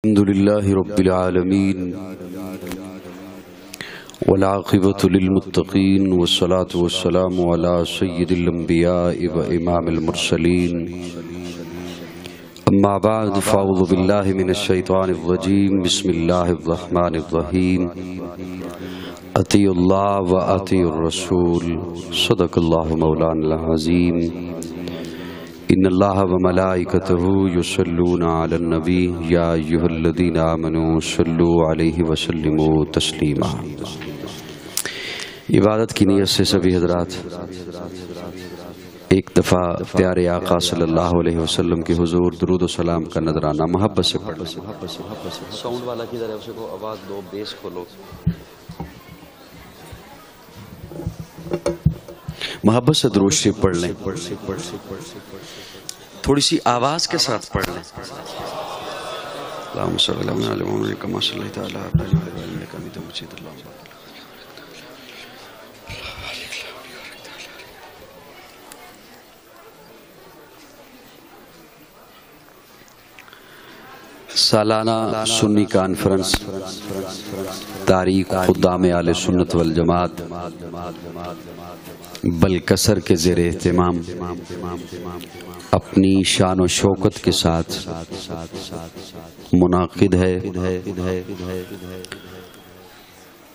الحمدللہ رب العالمین والعاقبۃ للمتقین والصلاة والسلام علی سید الانبیاء و امام المرسلین اما بعد فاعوذ باللہ من الشیطان الرجیم بسم اللہ الرحمن الرحیم اطیعوا اللہ و اطیعوا الرسول صدق اللہ مولانا العظیم ان اللہ و ملائکتہ یصلون علی النبی یا ایھا الذین آمنوا صلوا علیہ وسلموا تسلیما۔ عبادت کی نیت سے سبھی حضرات ایک دفعہ پیارے آقا صلی اللہ علیہ وسلم کے حضور درود و سلام کا نذرانہ محبت سے پڑھ لیں۔ ساؤنڈ والا کدھر ہے؟ اسے کو آواز دو، بیس کھولو، محبت سے درود شریف پڑھ لیں، تھوڑی سی آواز کے ساتھ پڑھ لیں۔ اللہم صلی اللہ علیہ وسلم کما صلیت علی ابراہیم انک حمید مجید۔ سالانہ سنی کانفرنس تاریخ خدام اہل سنت والجماعت بلکسر کے زیر اہتمام اپنی شان و شوکت کے ساتھ منعقد ہے۔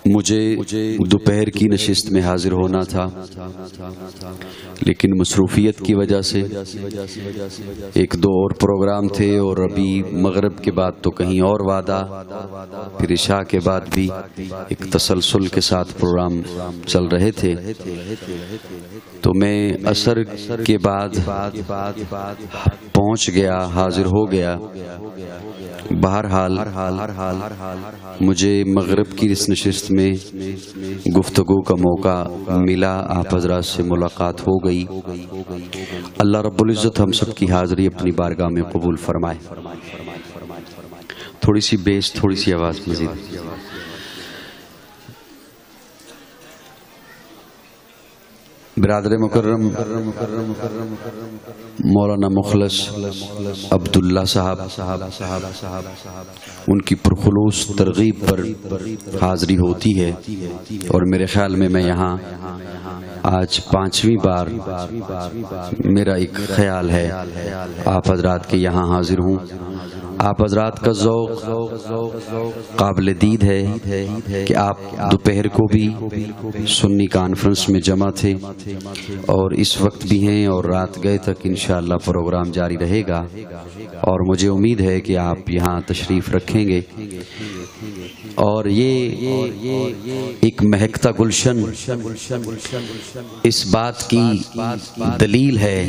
مجھے دوپہر کی نشست میں حاضر ہونا تھا، لیکن مصروفیت کی وجہ سے ایک دو اور پروگرام تھے، اور ابھی مغرب کے بعد تو کہیں اور وعدہ، پھر عشاء کے بعد بھی ایک تسلسل کے ساتھ پروگرام چل رہے تھے، تو میں عصر کے بعد پہنچ گیا، حاضر ہو گیا۔ بہرحال مجھے مغرب کی اس نشست میں گفتگو کا موقع ملا، آپ حضرات سے ملاقات ہو گئی۔ اللہ رب العزت ہم سب کی حاضری اپنی بارگاہ میں قبول فرمائے۔ تھوڑی سی بیس، تھوڑی سی آواز مزید۔ برادر مکرم مولانا مخلص عبداللہ صاحب، ان کی پرخلوص ترغیب پر حاضری ہوتی ہے، اور میرے خیال میں یہاں آج 5ویں بار میرا ایک خیال ہے آپ حضرات کے یہاں حاضر ہوں۔ آپ حضرات کا ذوق قابل دید ہے کہ آپ دوپہر کو بھی سنی کانفرنس میں جمع تھے، اور اس وقت بھی ہیں، اور رات گئے تک انشاءاللہ پروگرام جاری رہے گا، اور مجھے امید ہے کہ آپ یہاں تشریف رکھیں گے۔ اور یہ ایک مہکتا گلشن اس بات کی دلیل ہے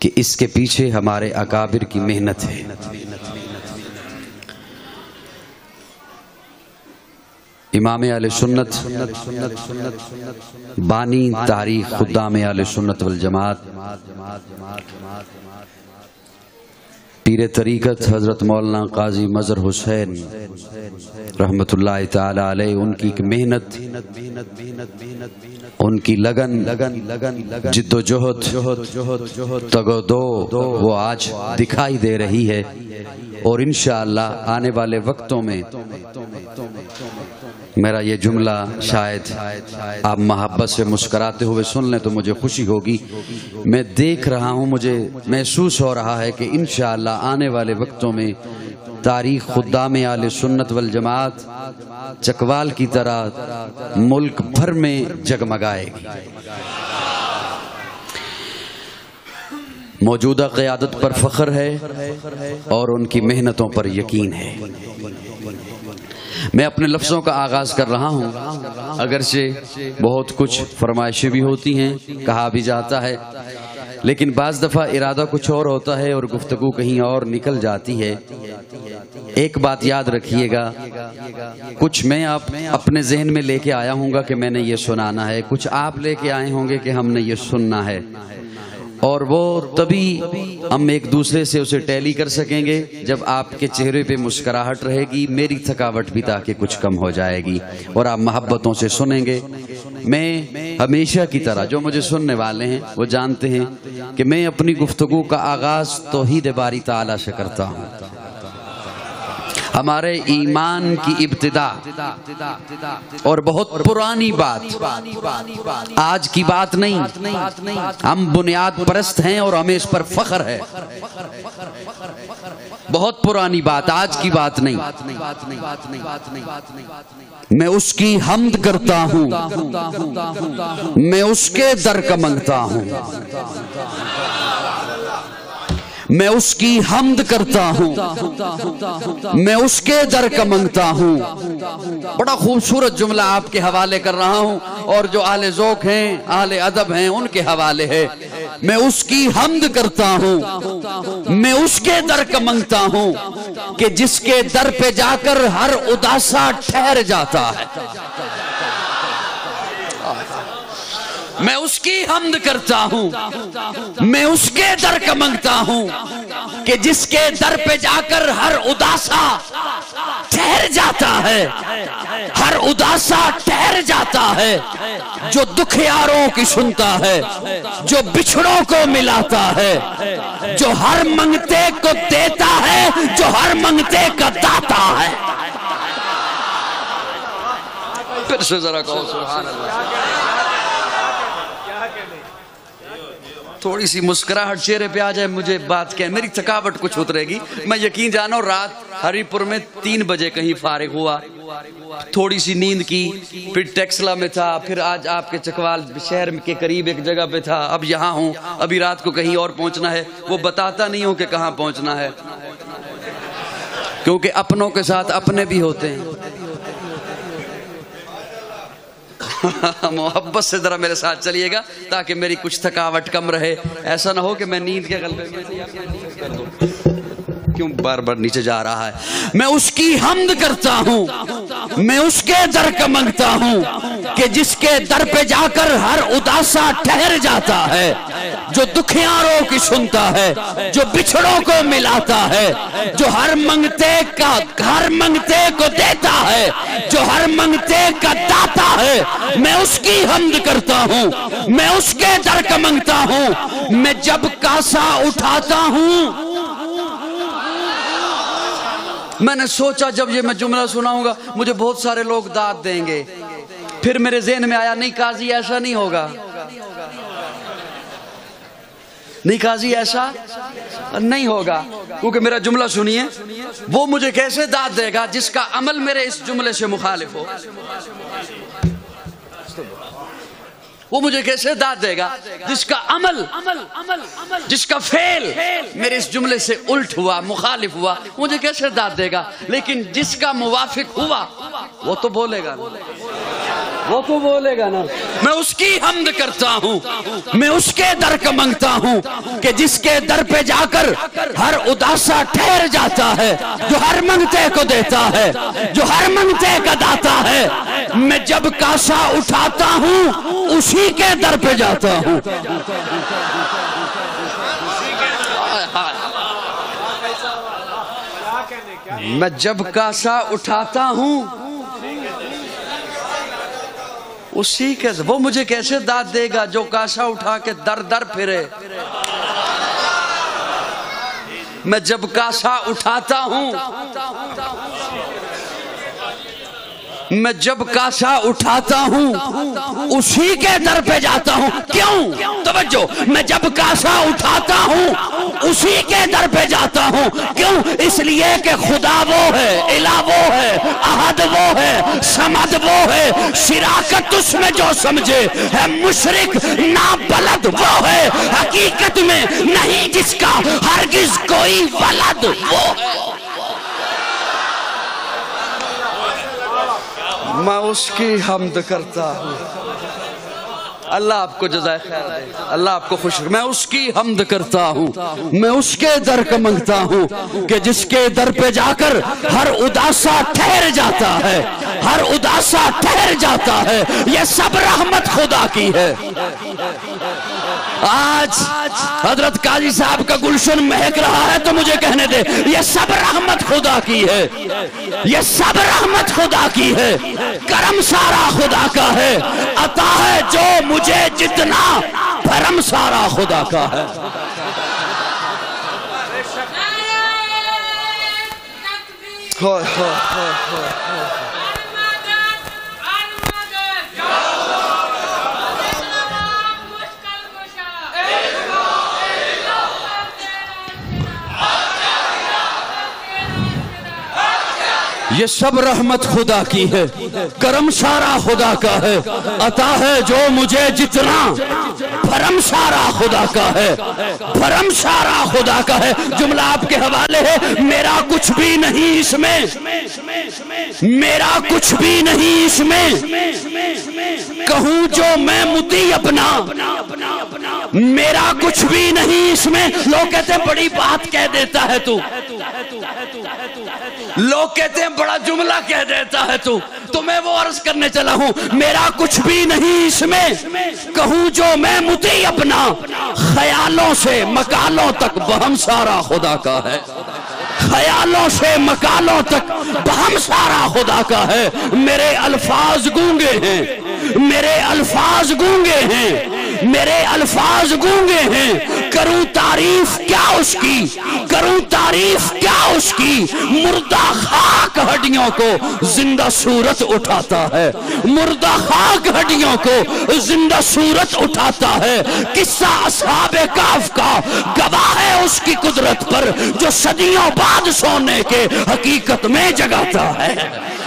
کہ اس کے پیچھے ہمارے اکابر کی محنت ہے۔ امام اہل سنت، بانی تاریخ خدام اہل سنت والجماعت، پیر طریقت حضرت مولانا قاضی مظہر حسین رحمت اللہ تعالی علیہ، ان کی ایک محنت، ان کی لگن، جد و جہد، تگ و دو، وہ آج دکھائی دے رہی ہے، اور انشاءاللہ آنے والے وقتوں میں میرا یہ جملہ شاید آپ محبت سے مسکراتے ہوئے سن لیں تو مجھے خوشی ہوگی۔ میں دیکھ رہا ہوں، مجھے محسوس ہو رہا ہے کہ انشاءاللہ آنے والے وقتوں میں تاریخ خدام اہل سنت والجماعت چکوال کی طرح ملک بھر میں جگمگائے گی۔ موجودہ قیادت پر فخر ہے، اور ان کی محنتوں پر یقین ہے۔ میں اپنے لفظوں کا آغاز کر رہا ہوں، اگرچہ بہت کچھ فرمائشیں بھی ہوتی ہیں، کہا بھی جاتا ہے، لیکن بعض دفعہ ارادہ کچھ اور ہوتا ہے اور گفتگو کہیں اور نکل جاتی ہے۔ ایک بات یاد رکھیے گا، کچھ میں اپنے ذہن میں لے کے آیا ہوں گا کہ میں نے یہ سنانا ہے، کچھ آپ لے کے آئے ہوں گے کہ ہم نے یہ سننا ہے، اور وہ تبھی ہم ایک دوسرے سے اسے ٹیلی کر سکیں گے جب آپ کے چہرے پہ مسکراہٹ رہے گی، میری تھکاوٹ بھی تاکہ کچھ کم ہو جائے گی، اور آپ محبتوں سے سنیں گے۔ میں ہمیشہ کی طرح، جو مجھے سننے والے ہیں وہ جانتے ہیں کہ میں اپنی گفتگو کا آغاز توحید باری تعالیٰ سے کرتا ہوں۔ ہمارے ایمان کی ابتدا اور بہت پرانی بات، آج کی بات نہیں، ہم بنیاد پرست ہیں اور ہمیں اس پر فخر ہے، بہت پرانی بات، آج کی بات نہیں۔ میں اس کی حمد کرتا ہوں، میں اس کے در کا منگتا ہوں، میں اس کی حمد کرتا ہوں، میں اس کے در کا منگتا ہوں۔ بڑا خوبصورت جملہ آپ کے حوالے کر رہا ہوں، اور جو اہل ذوق ہیں، اہل ادب ہیں، ان کے حوالے ہے۔ میں اس کی حمد کرتا ہوں، میں اس کے در کا منگتا ہوں کہ جس کے در پہ جا کر ہر اداسا ٹھہر جاتا ہے۔ میں اس کی حمد کرتا ہوں، میں اس کے در کا منگتا ہوں کہ جس کے در پہ جا کر ہر اداسا ٹھہر جاتا ہے، ہر اداسا ٹھہر جاتا ہے، جو دکھیاروں کی سنتا ہے، جو بچھڑوں کو ملاتا ہے، جو ہر منگتے کو دیتا ہے، جو ہر منگتے کا داتا ہے۔ پھر سے ذرا کہو سبحان اللہ۔ تھوڑی سی مسکراہٹ چہرے پہ آ جائے، مجھے بات کہیں، میری تھکاوٹ کچھ اترے گی۔ میں یقین جانا ہوں رات ہری پور میں 3 بجے کہیں فارغ ہوا، تھوڑی سی نیند کی، پھر ٹیکسلا میں تھا، پھر آج آپ کے چکوال شہر کے قریب ایک جگہ پہ تھا، اب یہاں ہوں، ابھی رات کو کہیں اور پہنچنا ہے۔ وہ بتاتا نہیں ہوں کہ کہاں پہنچنا ہے، کیونکہ اپنوں کے ساتھ اپنے بھی ہوتے ہیں۔ محبت سے ذرا میرے ساتھ چلیے گا تاکہ میری کچھ تھکاوٹ کم رہے، ایسا نہ ہو کہ میں نیند کے غلبے میں کر دوں۔ کیوں بار بار نیچے جا رہا ہے؟ میں اس کی حمد کرتا ہوں، میں اس کے در کا منگتا ہوں کہ جس کے در پہ جا کر ہر اداسا ٹھہر جاتا ہے، جو دکھیاروں کی سنتا ہے، جو بچھڑوں کو ملاتا ہے، جو ہر منگتے کو دیتا ہے، جو ہر منگتے کا داتا ہے۔ میں اس کی حمد کرتا ہوں، میں اس کے در کا منگتا ہوں۔ میں جب کاسا اٹھاتا ہوں، میں نے سوچا جب یہ میں جملہ سناؤں گا مجھے بہت سارے لوگ داد دیں گے، پھر میرے ذہن میں آیا نہیں قاضی ایسا نہیں ہوگا، نہیں قاضی ایسا نہیں ہوگا، کیونکہ میرا جملہ سنیے، وہ مجھے کیسے داد دے گا جس کا عمل میرے اس جملے سے مخالف ہو؟ وہ مجھے کیسے داد دے گا جس کا عمل، جس کا فعل میرے اس جملے سے الٹ ہوا، مخالف ہوا؟ مجھے کیسے داد دے گا؟ لیکن جس کا موافق ہوا وہ تو بولے گا، وہ تو بولے گا نا۔ میں اس کی حمد کرتا ہوں، میں اس کے در کا منگتا ہوں کہ جس کے در پہ جا کر ہر اداسا ٹھہر جاتا ہے، جو ہر منگتے کو دیتا ہے، جو ہر منگتے کا داتا ہے۔ میں جب کاسا اٹھاتا ہوں اسی کے در پہ جاتا ہوں۔ میں جب کاسا اٹھاتا ہوں اسی کے، وہ مجھے کیسے داد دے گا جو کاسا اٹھا کے در در پھرے؟ میں جب کاسا اٹھاتا ہوں، میں جب کاسا اٹھاتا ہوں اسی کے در پہ جاتا ہوں۔ کیوں؟ توجہ، میں جب کاسا اٹھاتا ہوں اسی کے در پہ جاتا ہوں۔ کیوں؟ اس لیے کہ خدا وہ ہے، الہ وہ ہے، احد وہ ہے، سمد وہ ہے، شراکت اس میں جو سمجھے ہے مشرک نابلد وہ ہے، حقیقت میں نہیں جس کا ہرگز کوئی ولد وہ ہے۔ میں اس کی حمد کرتا ہوں، اللہ آپ کو جزائے خیر دے، اللہ آپ کو خوش رکھے۔ میں اس کی حمد کرتا ہوں، میں اس کے در کا منگتا ہوں کہ جس کے در پہ جا کر ہر اداسا ٹھہر جاتا ہے، ہر اداسا ٹھہر جاتا ہے۔ یہ سب رحمت خدا کی ہے۔ آج حضرت قاضی صاحب کا گلشن مہک رہا ہے تو مجھے کہنے دے، یہ سب رحمت خدا کی ہے، یہ سب رحمت خدا کی ہے، کرم سارا خدا کا ہے، عطا ہے جو مجھے جتنا، بھرم سارا خدا کا ہے۔ یہ سب رحمت خدا کی ہے، کرم سارا خدا کا ہے، عطا ہے جو مجھے جتنا، بھرم سارا خدا کا ہے، بھرم سارا خدا کا ہے۔ جملہ آپ کے حوالے ہے، میرا کچھ بھی نہیں اس میں، میرا کچھ بھی نہیں اس میں، کہوں جو میں متی اپنا، میرا کچھ بھی نہیں اس میں۔ لوگ کہتے ہیں بڑی بات کہہ دیتا ہے تو، لوگ کہتے ہیں بڑا جملہ کہہ دیتا ہے تو میں وہ عرض کرنے چلا ہوں، میرا کچھ بھی نہیں اس میں، کہوں جو میں متی اپنا، خیالوں سے مکالوں تک بہم سارا خدا کا ہے، خیالوں سے مکالوں تک بہم سارا خدا کا ہے۔ میرے الفاظ گونگے ہیں، میرے الفاظ گونگے ہیں، میرے الفاظ گونگے ہیں، کروں تعریف کیا اس کی، کروں تعریف کیا اس کی۔ مردہ خاک ہڈیوں کو زندہ صورت اٹھاتا ہے، مردہ خاک ہڈیوں کو زندہ صورت اٹھاتا ہے۔ قصہ اصحاب کہف کا گواہ ہے اس کی قدرت پر، جو صدیوں بعد سونے کے حقیقت میں جگاتا ہے۔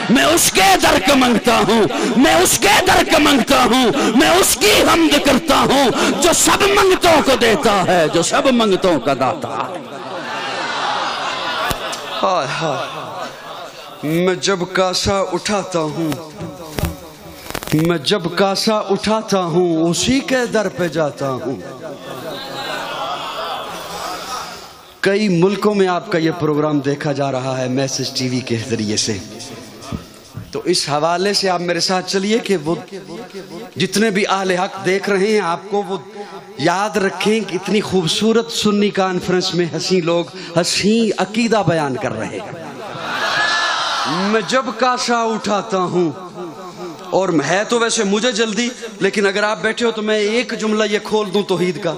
میں اس کے در کا منگتا ہوں، میں اس کے در کا منگتا ہوں، میں اس کی حمد کرتا ہوں، جو سب منگتوں کو دیتا ہے، جو سب منگتوں کا داتا ہے۔ میں جب کاسا اٹھاتا ہوں، میں جب کاسا اٹھاتا ہوں، اسی کے در پہ جاتا ہوں۔ کئی ملکوں میں آپ کا یہ پروگرام دیکھا جا رہا ہے میسج ٹی وی کے ذریعے سے، تو اس حوالے سے آپ میرے ساتھ چلیے کہ وہ جتنے بھی اہل حق دیکھ رہے ہیں آپ کو وہ یاد رکھیں کہ اتنی خوبصورت سنی کانفرنس میں ہنسی لوگ ہنسی عقیدہ بیان کر رہے ہیں۔ میں جب کاسا اٹھاتا ہوں، اور ہے تو ویسے مجھے جلدی، لیکن اگر آپ بیٹھے ہو تو میں ایک جملہ یہ کھول دوں توحید کا۔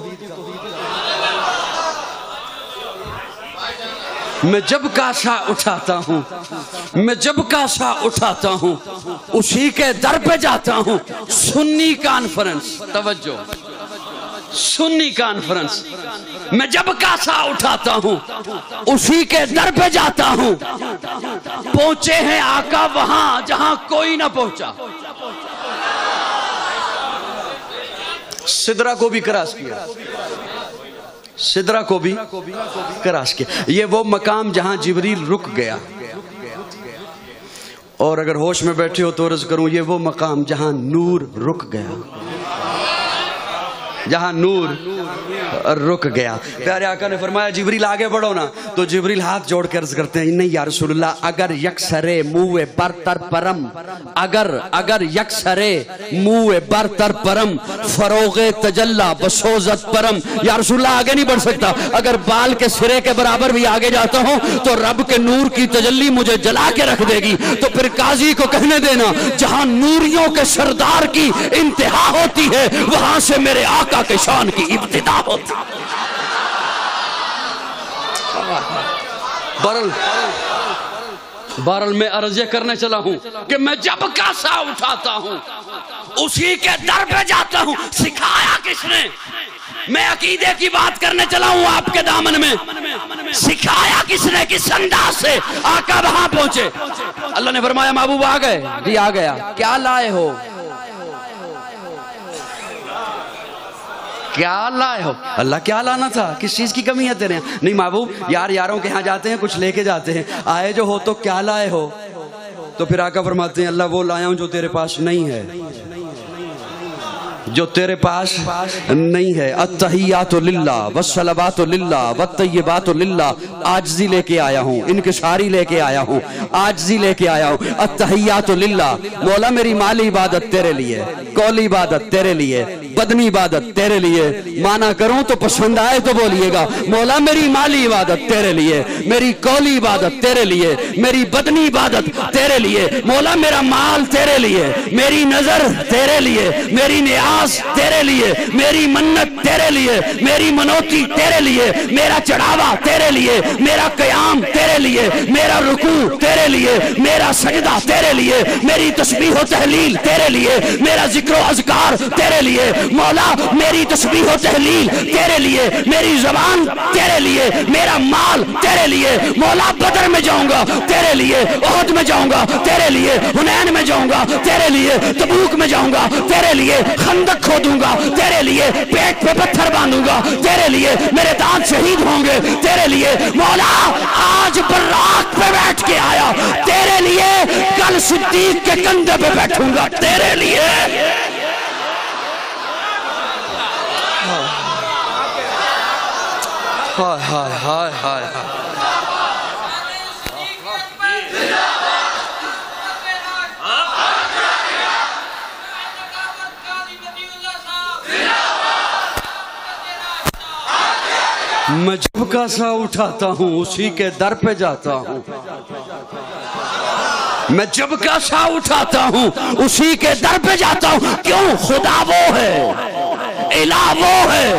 میں جب کاسا اٹھاتا ہوں، میں جب کاسا اٹھاتا ہوں، اسی کے در پہ جاتا ہوں۔ سنی کانفرنس، توجہ، سنی کانفرنس، میں جب کاسا اٹھاتا ہوں، اسی کے در پہ جاتا ہوں۔ پہنچے ہیں آقا وہاں جہاں کوئی نہ پہنچا۔ سدرہ کو بھی کراس کیا، سدرہ کو بھی کراس کیا۔ یہ وہ مقام جہاں جبریل رک گیا، اور اگر ہوش میں بیٹھے ہو تو عرض کروں یہ وہ مقام جہاں نور رک گیا، جہاں نور رک گیا۔ پیارے آقا نے فرمایا جبریل آگے بڑھو نا، تو جبریل ہاتھ جوڑ کے عرض کرتے ہیں نہیں یا رسول اللہ، اگر یکسرے موے برتر پرم، اگر یکسرے موے برتر پرم، فروغ تجلہ بسوزت پرم۔ یا رسول اللہ آگے نہیں بڑھ سکتا، اگر بال کے سرے کے برابر بھی آگے جاتا ہوں تو رب کے نور کی تجلی مجھے جلا کے رکھ دے گی۔ تو پھر قاضی کو کہنے دینا جہاں نوریوں کے سردار کی انتہا ہوتی ہے وہاں سے میرے آقا کے شان کی ابتدا ہوتی۔ بہرحال میں عرض یہ کرنے چلا ہوں کہ میں جب کاسا اٹھاتا ہوں اسی کے در پہ جاتا ہوں۔ سکھایا کس نے؟ میں عقیدے کی بات کرنے چلا ہوں آپ کے دامن میں، سکھایا کس نے؟ کس انداز سے آقا وہاں پہنچے؟ اللہ نے فرمایا محبوب آ گئے؟ جی آ گیا۔ کیا لائے ہو؟ کیا لائے ہو؟ اللہ کیا لانا تھا؟ کس چیز کی کمی ہے تیرے ہیں؟ نہیں محبوب یار یاروں کے ہاں جاتے ہیں کچھ لے کے جاتے ہیں، آئے جو ہو تو کیا لائے ہو؟ تو پھر آقا فرماتے ہیں اللہ وہ لایا ہوں جو تیرے پاس نہیں ہے، جو تیرے پاس نہیں ہے۔ التحیات للہ والصلوات للہ والطیبات للہ، عاجزی لے کے آیا ہوں، انکساری لے کے آیا ہوں، عاجزی لے کے آیا ہوں۔ التحیات للہ، مولا میری مالی عبادت تیرے لیے، قولی عبادت تیرے لیے، بدنی عبادت تیرے لیے۔ مانا کروں تو پسند آئے تو بولیے گا مولا میری مالی عبادت تیرے لیے، میری قولی عبادت تیرے لیے، میری بدنی عبادت تیرے لیے، مولا میرا مال تیرے لیے، میری نظر تیرے لیے، میری نیاز نیاز تیرے لیے، میری منت تیرے لیے، میری منوتی تیرے لیے، میرا چڑھاوا تیرے لیے، میرا قیام تیرے لیے، میرا رکوع تیرے لیے، میرا سجدہ تیرے لیے، میری تسبیح و تحلیل تیرے لیے، میرا ذکر و اذکار تیرے لیے مولا، میری تسبیح و تحلیل تیرے لیے، میری زبان تیرے لیے، میرا مال تیرے لیے مولا، بدر میں جاؤں گا تیرے لیے، احد میں جاؤں گا تیرے لیے، حنین میں جاؤں گا تیرے لیے، تبوک میں جاؤں گا تیرے لیے، خندق کھودوں گا تیرے لیے، پیٹ پہ پتھر باندھوں گا تیرے لیے، میرے دانت شہید ہوں گے تیرے لیے مولا، آج براق پہ بیٹھ کے آیا تیرے لیے، کل صدیق کے کندھے پہ بیٹھوں گا تیرے لیے۔ ہائے ہائے ہائے ہائے میں جب کا سا اٹھاتا ہوں اسی کے در پہ جاتا ہوں، میں جب کا سا اٹھاتا ہوں اسی کے در پہ جاتا ہوں، کیوں؟ خدا وہ ہے، الہ وہ ہے،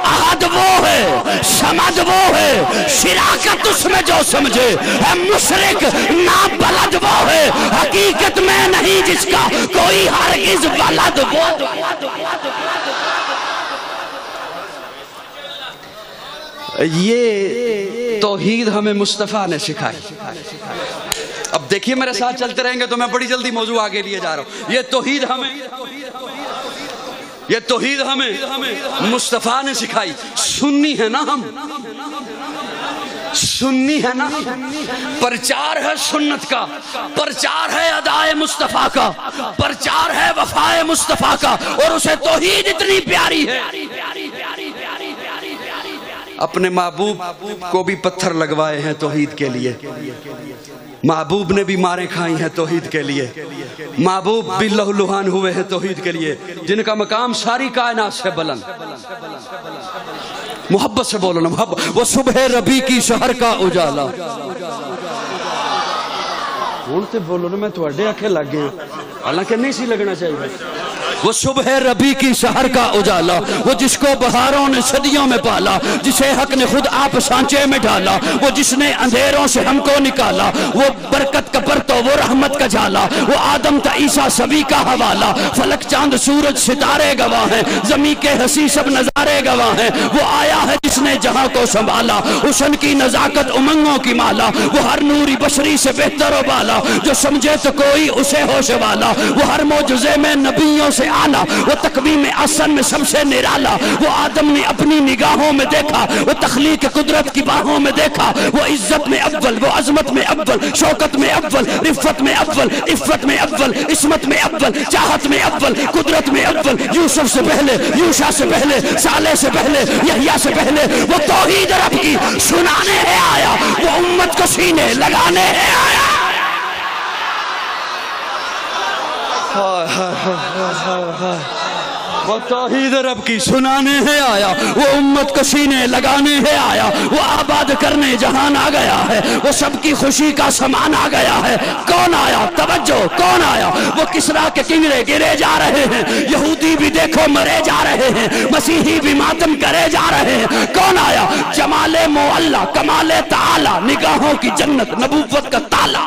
احد وہ ہے، سمد وہ ہے، شراکت اس میں جو سمجھے ہے، مشرک نابلد وہ ہے، حقیقت میں نہیں جس کا کوئی ہرگز ولد وہ۔ یہ توحید ہمیں مصطفیٰ نے سکھائی۔ اب دیکھیے میرے ساتھ چلتے رہیں گے تو میں بڑی جلدی موضوع آگے لیے جا رہا ہوں۔ یہ توحید ہمیں مصطفیٰ نے سکھائی۔ سنی ہے نا ہم، سنی ہے نا، پرچار ہے سنت کا، پرچار ہے ادائے مصطفیٰ کا، پرچار ہے وفائے مصطفیٰ کا، اور اسے توحید اتنی پیاری ہے۔ اپنے محبوب کو بھی پتھر لگوائے ہیں توحید کے لیے، محبوب نے بھی ماریں کھائی ہیں توحید کے لیے، محبوب بھی لہو لہان ہوئے ہیں توحید کے لیے، جن کا مقام ساری کائنات سے بلند۔ محبت سے بولو نا، محبت۔ وہ صبح ربی کی شہر کا اجالا، بولتے بولو نا، میں تو اڈے آنکھیں لگ گئے ہیں، حالانکہ نہیں سی لگنا چاہیے۔ وہ صبح ربی کی شہر کا اجالا، وہ جس کو بہاروں نے صدیوں میں پالا، جسے حق نے خود آپ سانچے میں ڈالا، وہ جس نے اندھیروں سے ہم کو نکالا، وہ برکت کا پرتو، وہ رحمت کا جھالا، وہ آدم تا عیسیٰ سبھی کا حوالہ، فلک چاند سورج ستارے گواہ ہیں، زمین کے ہنسی سب نظارے گواہ ہیں، وہ آیا ہے جس نے جہاں کو سنبھالا، حسن کی نزاکت امنگوں کی مالا، وہ ہر نوری بشری سے بہتر و بالا، جو سمجھے تو کوئی اسے ہوش والا، وہ ہر معجزے میں نبیوں سے آلہ، وہ تقویم احسن میں سب سے نرالا، وہ آدم نے اپنی نگاہوں میں دیکھا، وہ تخلیق قدرت کی باہوں میں دیکھا، وہ عزت میں اول، وہ عظمت میں اول، شوکت میں اول، رفت میں اول، عفت میں اول، عصمت میں اول، چاہت میں اول، قدرت میں اول، یوسف سے پہلے، یوشع سے پہلے، صالح سے پہلے، یحییٰ سے پہلے، وہ توحید رب کی سنانے ہے آیا، وہ امت کو سینے لگانے ہے آیا۔ وہ توحید رب کی سنانے ہے آیا، وہ امت کو سینے لگانے ہے آیا، وہ آباد کرنے جہان آ گیا ہے، وہ سب کی خوشی کا سامان آ گیا ہے۔ کون آیا؟ توجہ، کون آیا؟ وہ کسریٰ کے کنگرے گرے جا رہے ہیں، یہودی بھی دیکھو مرے جا رہے ہیں، مسیحی بھی ماتم کرے جا رہے ہیں۔ کون آیا؟ جمال معلی، کمال تعالی، نگاہوں کی جنت، نبوت کا تالا۔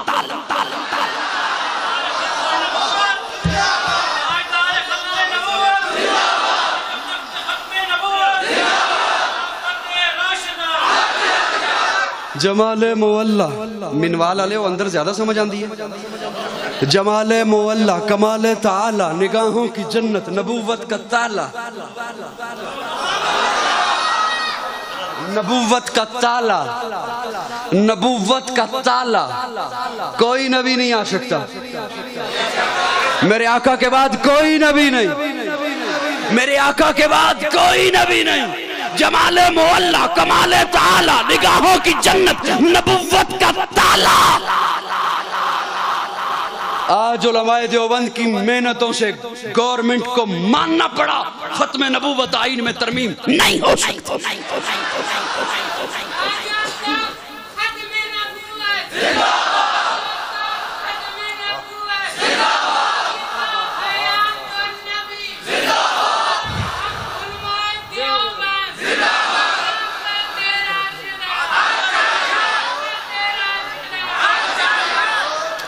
جمال مولا منوال علیہ اندر زیادہ سمجھ آندی ہے۔ جمال مولا، کمال تعالی، نگاہوں کی جنت، نبوت کا تالا، نبوت کا تالا، نبوت کا تالا۔ کوئی نبی نہیں آ سکتا میرے آقا کے بعد، کوئی نبی نہیں میرے آقا کے بعد، کوئی نبی نہیں۔ جمال معلی، کمال تعالی، نگاہوں کی جنت، نبوت کا تالا۔ آج علماء دیوبند کی محنتوں سے گورنمنٹ کو ماننا پڑا ختم نبوت آئین میں ترمیم نہیں ہو سکتا۔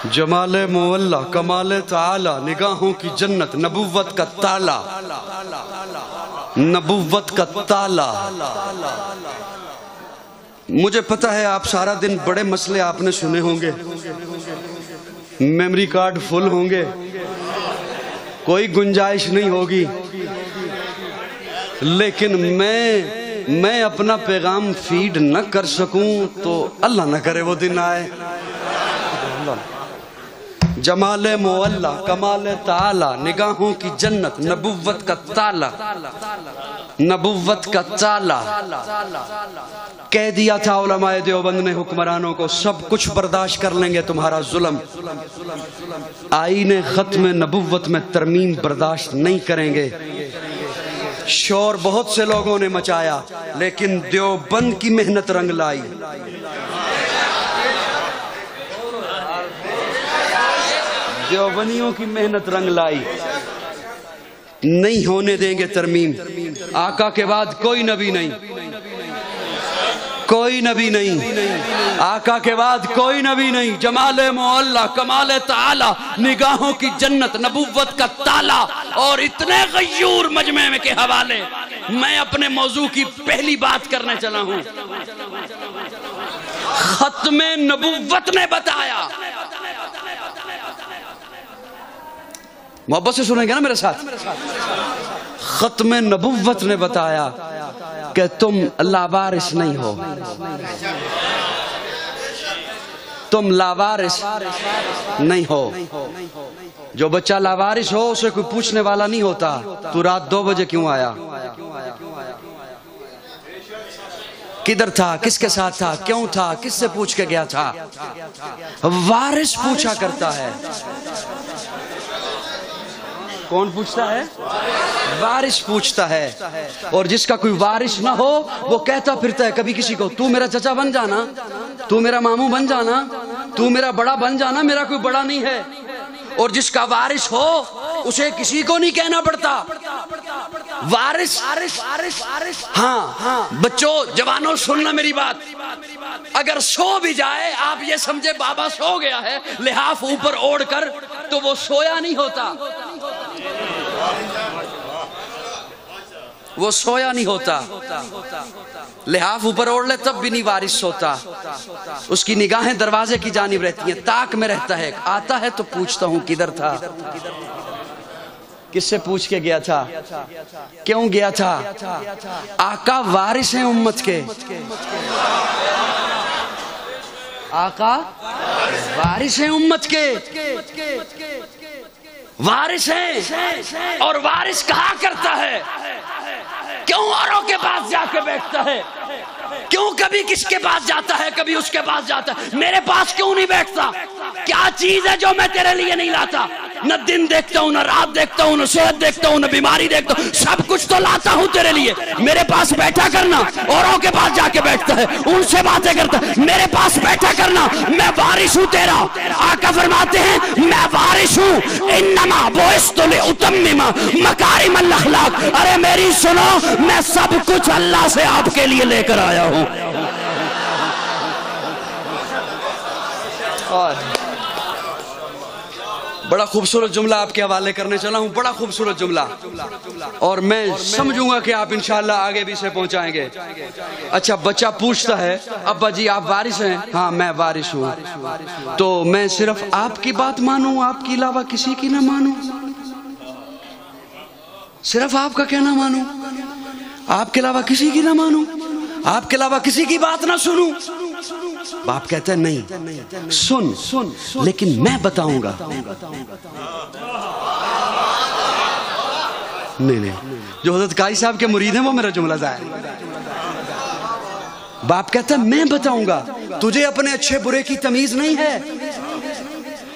جمال مولا کمال تعالی نگاہوں کی جنت نبوت کا تالا نبوت کا تالا. مجھے پتہ ہے آپ سارا دن بڑے مسئلے آپ نے سنے ہوں گے, میموری کارڈ فل ہوں گے, کوئی گنجائش نہیں ہوگی, لیکن میں اپنا پیغام فیڈ نہ کر سکوں تو اللہ نہ کرے وہ دن آئے. جمال مولا کمال تعالی نگاہوں کی جنت نبوت کا تالا نبوت کا تالا. کہہ دیا تھا علماء دیوبند نے حکمرانوں کو, سب کچھ برداشت کر لیں گے تمہارا ظلم, آئین ختم نبوت میں ترمیم برداشت نہیں کریں گے. شور بہت سے لوگوں نے مچایا لیکن دیوبند کی محنت رنگ لائی. دیوبندیوں کی محنت رنگ لائی. نہیں ہونے دیں گے ترمیم. آقا کے بعد کوئی نبی نہیں, کوئی نبی نہیں, آقا کے بعد کوئی نبی نہیں. جمال مولا کمال تعالی نگاہوں کی جنت نبوت کا تالا. اور اتنے غیور مجمع میں کے حوالے میں اپنے موضوع کی پہلی بات کرنے چلا ہوں. ختم نبوت نے بتایا, محبت سے سنیں گے نا میرے ساتھ, ختم نبوت نے بتایا کہ تم لاوارث نہیں ہو, تم لاوارث نہیں ہو. جو بچہ لاوارث ہو اسے کوئی پوچھنے والا نہیں ہوتا تو رات 2 بجے کیوں آیا, کدھر تھا, کس کے ساتھ تھا, کیوں تھا, کس سے پوچھ کے گیا تھا. وارث پوچھا کرتا ہے. کون پوچھتا ہے؟ وارث پوچھتا ہے. اور جس کا کوئی وارث نہ ہو وہ کہتا پھرتا ہے کبھی کسی کو, تو میرا چچا بن جانا, تو میرا ماموں بن جانا, تو میرا بڑا بن جانا, میرا کوئی بڑا نہیں ہے. اور جس کا وارث ہو اسے کسی کو نہیں کہنا پڑتا. وارث, ہاں بچوں جوانوں سننا میری بات, اگر سو بھی جائے آپ یہ سمجھے بابا سو گیا ہے لحاف اوپر اوڑھ کر, تو وہ سویا نہیں ہوتا, وہ سویا نہیں ہوتا. لحاف اوپر اوڑھ لے تب بھی نہیں وارث سوتا. اس کی نگاہیں دروازے کی جانب رہتی ہیں, تاک میں رہتا ہے. آتا ہے تو پوچھتا ہوں کدھر تھا, کس سے پوچھ کے گیا تھا, کیوں گیا تھا. آقا وارث ہیں امت کے, آقا وارث ہیں امت کے, وارث ہیں. اور وارث کہا کرتا ہے کیوں اوروں کے پاس جا کے بیٹھتا ہے, کیوں کبھی کس کے پاس جاتا ہے کبھی اس کے پاس جاتا ہے, میرے پاس کیوں نہیں بیٹھتا. کیا چیز ہے جو میں تیرے لیے نہیں لاتا. نہ دن دیکھتا ہوں, نہ رات دیکھتا ہوں, نہ صحت دیکھتا ہوں, نہ بیماری دیکھتا ہوں, سب کچھ تو لاتا ہوں تیرے لیے. میرے پاس بیٹھا کرنا, اوروں کے پاس جا کے بیٹھتا ہے, ان سے باتیں کرتا ہے. میرے پاس بیٹھا کرنا, میں وارث ہوں تیرا. آقا فرماتے ہیں میں وارث ہوں. انما بعثت لاتمم مکارم الاخلاق. ارے میری سنو, میں سب کچھ اللہ سے آپ کے لیے لے کر آیا ہوں. بڑا خوبصورت جملہ آپ کے حوالے کرنے چلا ہوں, بڑا خوبصورت جملہ, اور میں سمجھوں گا کہ آپ انشاءاللہ آگے بھی اسے پہنچائیں گے. اچھا بچہ پوچھتا ہے ابا جی آپ وارث ہیں؟ ہاں میں وارث ہوں. تو میں صرف آپ کی بات مانوں, آپ کے علاوہ کسی کی نہ مانوں, صرف آپ کا کہنا مانوں, آپ کے علاوہ کسی کی نہ مانوں, آپ کے علاوہ کسی کی بات نہ سنوں. باپ کہتا ہے نہیں سن, لیکن میں بتاؤں گا. نہیں, جو حضرت قاضی صاحب کے مرید ہیں وہ میرا جملہ ظاہر. باپ کہتا ہے میں بتاؤں گا, تجھے اپنے اچھے برے کی تمیز نہیں ہے,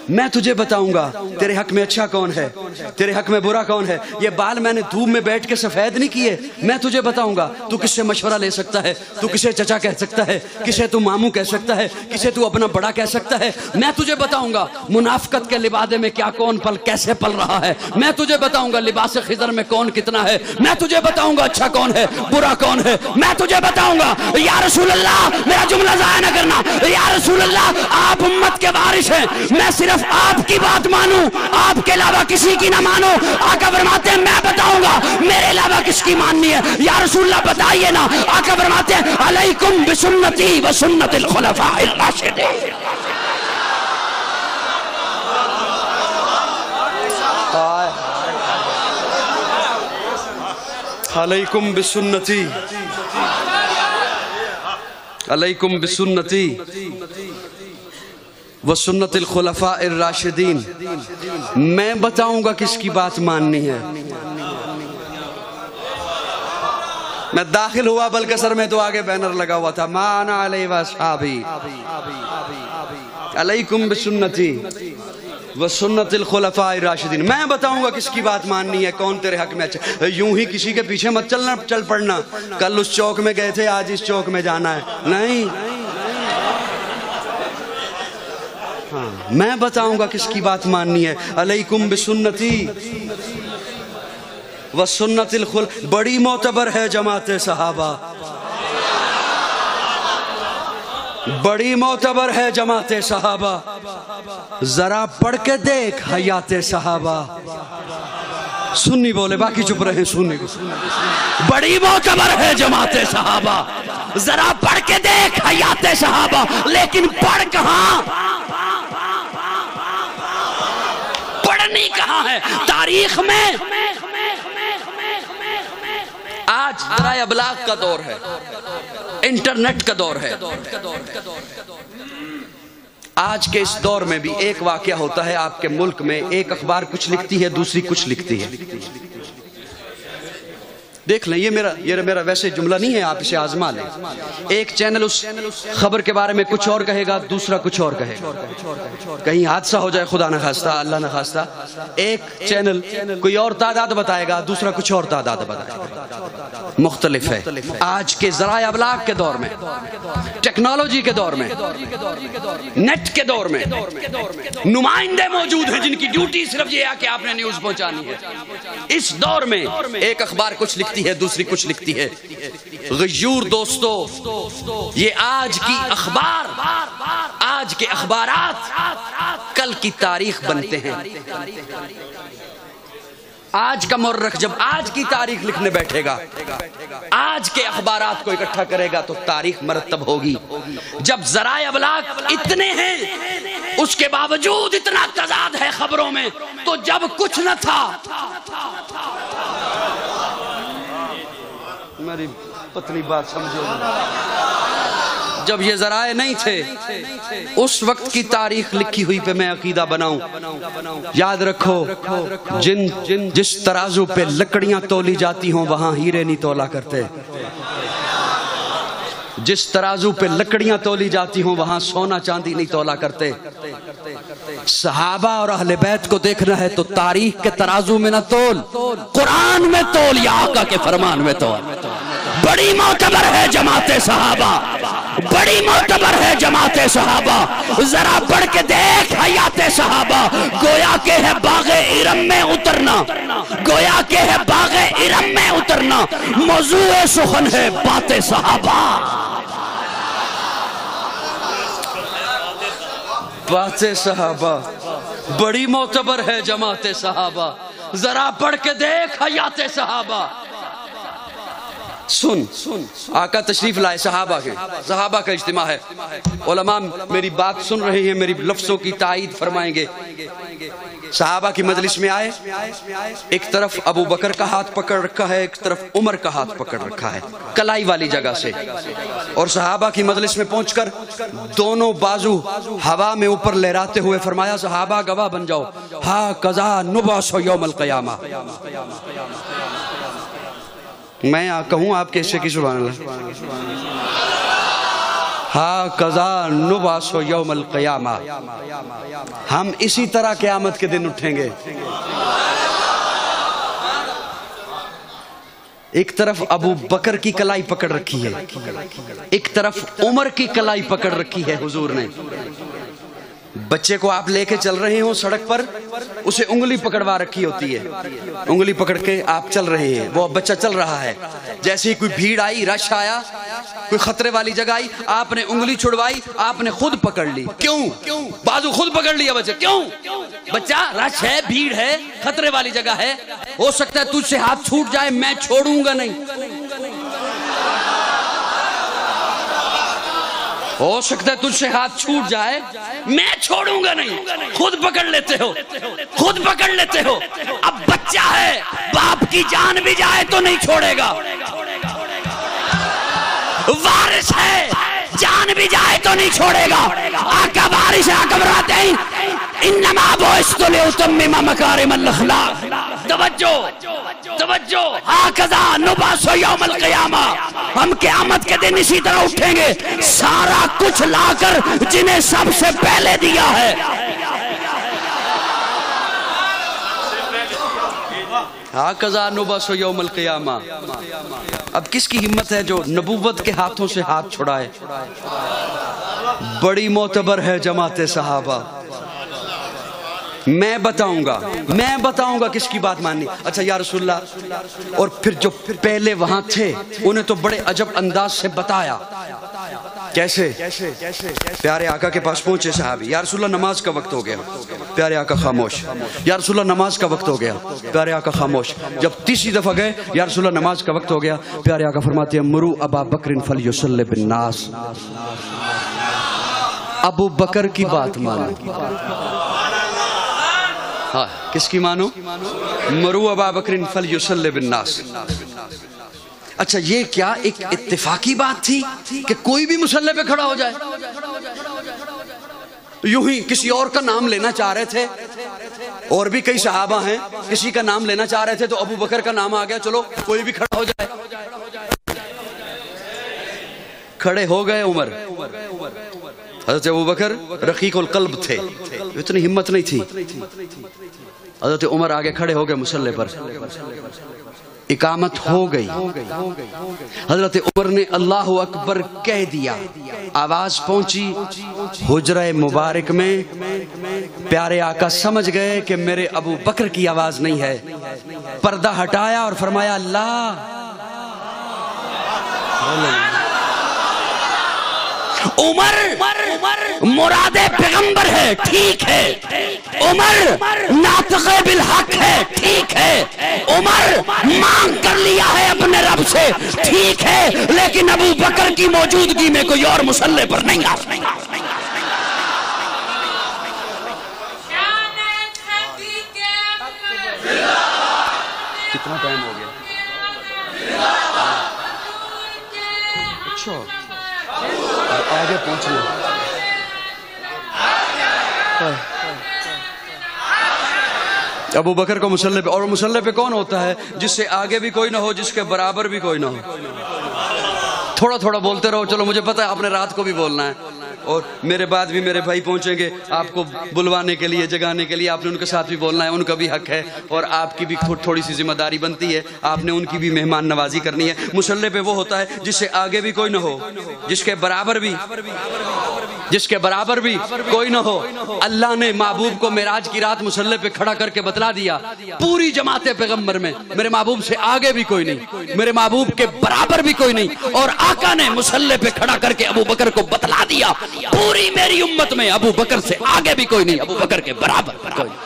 میں تجھے بتاؤں گا تیرے حق میں اچھا کون ہے, تیرے حق میں برا کون ہے. یہ بال میں نے دھوپ میں بیٹھ کے سفید نہیں کیے, میں تجھے بتاؤں گا. تو کس سے مشورہ لے سکتا ہے, تو کسے چچا کہہ سکتا ہے, کسے تو ماموں کہہ سکتا ہے, کسے تو اپنا بڑا کہہ سکتا ہے. میں تجھے بتاؤں گا منافقت کے لبادے میں کیا کون پل کیسے پل رہا ہے. میں تجھے بتاؤں گا لباس خضر میں کون کتنا ہے. میں تجھے بتاؤں گا اچھا کون ہے برا کون ہے. میں تجھے بتاؤں گا. یا رسول اللہ, میرا جملہ ضائع نہ کرنا. یا رسول اللہ آپ امت کے وارث ہیں, میں صرف صرف آپ کی بات مانوں، آپ کے علاوہ کسی کی نہ مانوں۔ آقا فرماتے ہیں میں بتاؤں گا میرے علاوہ کس کی ماننی ہے، یا رسول اللہ بتائیے نا۔ آقا فرماتے ہیں علیکم بسنتی و سنت الخلفاء الراشدین۔ علیکم بسنتی، علیکم بسنتی وسنت الخلفاء الراشدین۔ میں بتاؤں گا کس کی بات ماننی ہے۔ میں داخل ہوا بلکسر میں تو آگے بینر لگا ہوا تھا ما انا علیہ واصحابی، علیکم بسنتی وسنت الخلفاء الراشدین۔ میں بتاؤں گا کس کی بات ماننی ہے، کون تیرے حق میں اچھا۔ یوں ہی کسی کے پیچھے مت چل پڑنا، کل اس چوک میں گئے تھے آج اس چوک میں جانا ہے، نہیں۔ میں بتاؤں گا کس کی بات ماننی ہے، علیکم بسنتی وسنت الخلفاء۔ بڑی معتبر ہے جماعت صحابہ، بڑی معتبر ہے جماعت صحابہ، ذرا پڑھ کے دیکھ حیات صحابہ۔ سنی بولے باقی چپ رہے، سنی۔ بڑی معتبر ہے جماعت صحابہ، ذرا پڑھ کے دیکھ حیات صحابہ۔ لیکن پڑھ کہاں، پڑھنی کہاں ہے؟ تاریخ میں آج ذرائع ابلاغ کا دور ہے، انٹرنیٹ کا دور ہے۔ آج کے اس دور میں بھی ایک واقعہ ہوتا ہے آپ کے ملک میں، ایک اخبار کچھ لکھتی ہے دوسری کچھ لکھتی ہے۔ دیکھ لیں، یہ میرا ویسے جملہ نہیں ہے، آپ اسے آزما لیں۔ ایک چینل اس خبر کے بارے میں کچھ اور کہے گا، دوسرا کچھ اور کہے گا، کہیں حادثہ ہو جائے خدا نہ خواستہ، اللہ نہ خواستہ۔ ایک چینل کوئی اور تعداد بتائے گا، دوسرا کچھ اور تعداد بتائے گا، مختلف ہے۔ آج کے ذرائع ابلاغ کے دور میں، ٹیکنالوجی کے دور میں، نیٹ کے دور میں نمائندے موجود ہیں جن کی ڈیوٹی صرف یہ ہے کہ آپ نے نیوز پہنچانی ہے۔ اس دور میں ایک اخبار کچھ لکھتی ہے دوسری کچھ لکھتی ہے۔ غیور دوستو، یہ آج کی اخبار، آج کے اخبارات کل کی تاریخ بنتے ہیں۔ آج کا مورخ جب آج کی تاریخ لکھنے بیٹھے گا، آج کے اخبارات کو اکٹھا کرے گا تو تاریخ مرتب ہوگی۔ جب ذرائع ابلاغ اتنے ہیں، اس کے باوجود اتنا تضاد ہے خبروں میں، تو جب کچھ نہ تھا، میری پتلی بات سمجھو، جب یہ ذرائع نہیں تھے، اس وقت کی تاریخ لکھی ہوئی پہ میں عقیدہ بناؤں۔ یاد رکھو، جس ترازو پہ لکڑیاں تولی جاتی ہوں وہاں ہیرے نہیں تولا کرتے، جس ترازو پہ لکڑیاں تولی جاتی ہوں وہاں سونا چاندی نہیں تولا کرتے۔ صحابہ اور اہل بیت کو دیکھنا ہے تو تاریخ کے ترازو میں نہ تول، قرآن میں تول یا آقا کے فرمان میں تول۔ بڑی معتبر ہے جماعت صحابہ، بڑی معتبر ہے جماعت صحابہ، ذرا پڑھ کے دیکھ حیات صحابہ۔ گویا کہ ہے باغ ارم میں اترنا، گویا کہ ہے باغ ارم میں اترنا، موضوع سخن ہے بات صحابہ، بات صحابہ۔ بڑی معتبر ہے جماعت صحابہ، ذرا پڑھ کے دیکھ حیات صحابہ۔ سن، آقا تشریف لائے صحابہ کے، صحابہ کا اجتماع ہے، علماء میری بات سن رہے ہیں، میری لفظوں کی تائید فرمائیں گے۔ صحابہ کی مجلس میں آئے، ایک طرف ابو بکر کا ہاتھ پکڑ رکھا ہے، ایک طرف عمر کا ہاتھ پکڑ رکھا ہے، کلائی والی جگہ سے، اور صحابہ کی مجلس میں پہنچ کر دونوں بازو ہوا میں اوپر لہراتے ہوئے فرمایا صحابہ گواہ بن جاؤ، ہا قضا نبعث یوم القیامہ۔ میں کہوں آپ کے حصے کی سبحان اللہ، ہا قضا نبعث یوم القیامہ، ہم اسی طرح قیامت کے دن اٹھیں گے۔ ایک طرف ابو بکر کی کلائی پکڑ رکھی ہے، ایک طرف عمر کی کلائی پکڑ رکھی ہے حضور نے۔ بچے کو آپ لے کے چل رہے ہوں سڑک پر، اسے انگلی پکڑوا رکھی ہوتی ہے، انگلی پکڑ کے آپ چل رہے ہیں، وہ بچہ چل رہا ہے، جیسے ہی کوئی بھیڑ آئی، رش آیا، کوئی خطرے والی جگہ آئی، آپ نے انگلی چھڑوائی، آپ نے خود پکڑ لی. کیوں؟ بازو خود پکڑ لیا بچے. کیوں؟ بچہ رش ہے، بھیڑ ہے، خطرے والی جگہ ہے، ہو سکتا ہے تجھ سے ہاتھ چھوٹ جائے، میں چھوڑوں گا نہیں. ہو سکتا ہے تجھ سے ہاتھ چھوٹ جائے، میں چھوڑوں گا نہیں. خود پکڑ لیتے ہو، خود پکڑ لیتے ہو. اب بچہ ہے، باپ کی جان بھی جائے تو نہیں چھوڑے گا. وارث ہے، جان بھی جائے تو نہیں چھوڑے گا. آقا وارث ہے، آقا براتے ہیں انما بعثت لأتمم مکارم الاخلاق. توجہ ہاکذا نبعث یوم القیامہ. ہم قیامت کے دن اسی طرح اٹھیں گے، سارا کچھ لا کر جنہیں سب سے پہلے دیا ہے. ہاکذا نبعث یوم القیامہ. اب کس کی ہمت ہے جو نبوت کے ہاتھوں سے ہاتھ چھڑائے؟ بڑی معتبر ہے جماعت صحابہ. میں بتاؤں گا کس کی بات ماننی. اچھا یا رسول اللہ، اور پھر جو پہلے وہاں تھے انہیں تو بڑے عجب انداز سے بتایا. کیسے؟ پیارے آقا کے پاس پہنچے صحابی، یا رسول اللہ نماز کا وقت ہو گیا. پیارے آقا خاموش. یا رسول اللہ نماز کا وقت ہو گیا. پیارے آقا خاموش. جب تیسری دفعہ گئے، یا رسول اللہ نماز کا وقت ہو گیا. پیارے آقا فرماتے ہیں مرو ابا بکر فلیصلی بالناس. ابو بکر کی بات مانو. ہاں کس کی مانو؟ مرو ابا بکر فلیصلی بالناس. اچھا یہ کیا ایک اتفاقی بات تھی کہ کوئی بھی مصلی پہ کھڑا ہو جائے؟ یوں ہی کسی اور کا نام لینا چاہ رہے تھے، اور بھی کئی صحابہ ہیں، کسی کا نام لینا چاہ رہے تھے تو ابو بکر کا نام آ گیا، چلو کوئی بھی کھڑا ہو جائے. کھڑے ہو گئے عمر. حضرت ابو بکر رقیق القلب تھے، اتنی ہمت نہیں تھی. حضرت عمر آگے کھڑے ہو گئے مصلی پر. اقامت ہو گئی. حضرت عمر نے اللہ اکبر کہہ دیا. آواز پہنچی حجرہ مبارک میں. پیارے آقا سمجھ گئے کہ میرے ابو بکر کی آواز نہیں ہے. پردہ ہٹایا اور فرمایا اللہ. عمر مراد پیغمبر ہے، ٹھیک ہے. عمر ناطق بالحق ہے، ٹھیک ہے. عمر مانگ کر لیا ہے اپنے رب سے، ٹھیک ہے. لیکن ابو بکر کی موجودگی میں کوئی اور مصلی پر نہیں آ سکتا. کتنا ٹائم ہو گیا؟ اچھا آگے پہنچنا. ابو بکر کو مصلی پہ، اور مصلی پہ کون ہوتا ہے؟ جس سے آگے بھی کوئی نہ ہو، جس کے برابر بھی کوئی نہ ہو. تھوڑا تھوڑا بولتے رہو. چلو مجھے پتا ہے آپ نے رات کو بھی بولنا ہے، اور میرے بعد بھی میرے بھائی پہنچیں گے آپ کو بلوانے کے لیے، جگانے کے لیے. آپ نے ان کے ساتھ بھی بولنا ہے، ان کا بھی حق ہے، اور آپ کی بھی تھوڑی سی ذمہ داری بنتی ہے. آپ نے ان کی بھی مہمان نوازی کرنی ہے. مصلی پہ وہ ہوتا ہے جس سے آگے بھی کوئی نہ ہو، جس کے برابر بھی کوئی نہ ہو. اللہ نے محبوب کو معراج کی رات مصلی پہ کھڑا کر کے بتلا دیا، پوری جماعت پیغمبر میں میرے محبوب سے آگے بھی کوئی نہیں، میرے محبوب کے برابر بھی کوئی نہیں. اور آقا نے مصلی پہ کھڑا کر کے ابو بکر کو بتلا دیا پوری میری امت میں ابو بکر سے آگے بھی کوئی نہیں، ابو بکر کے برابر کوئی نہیں.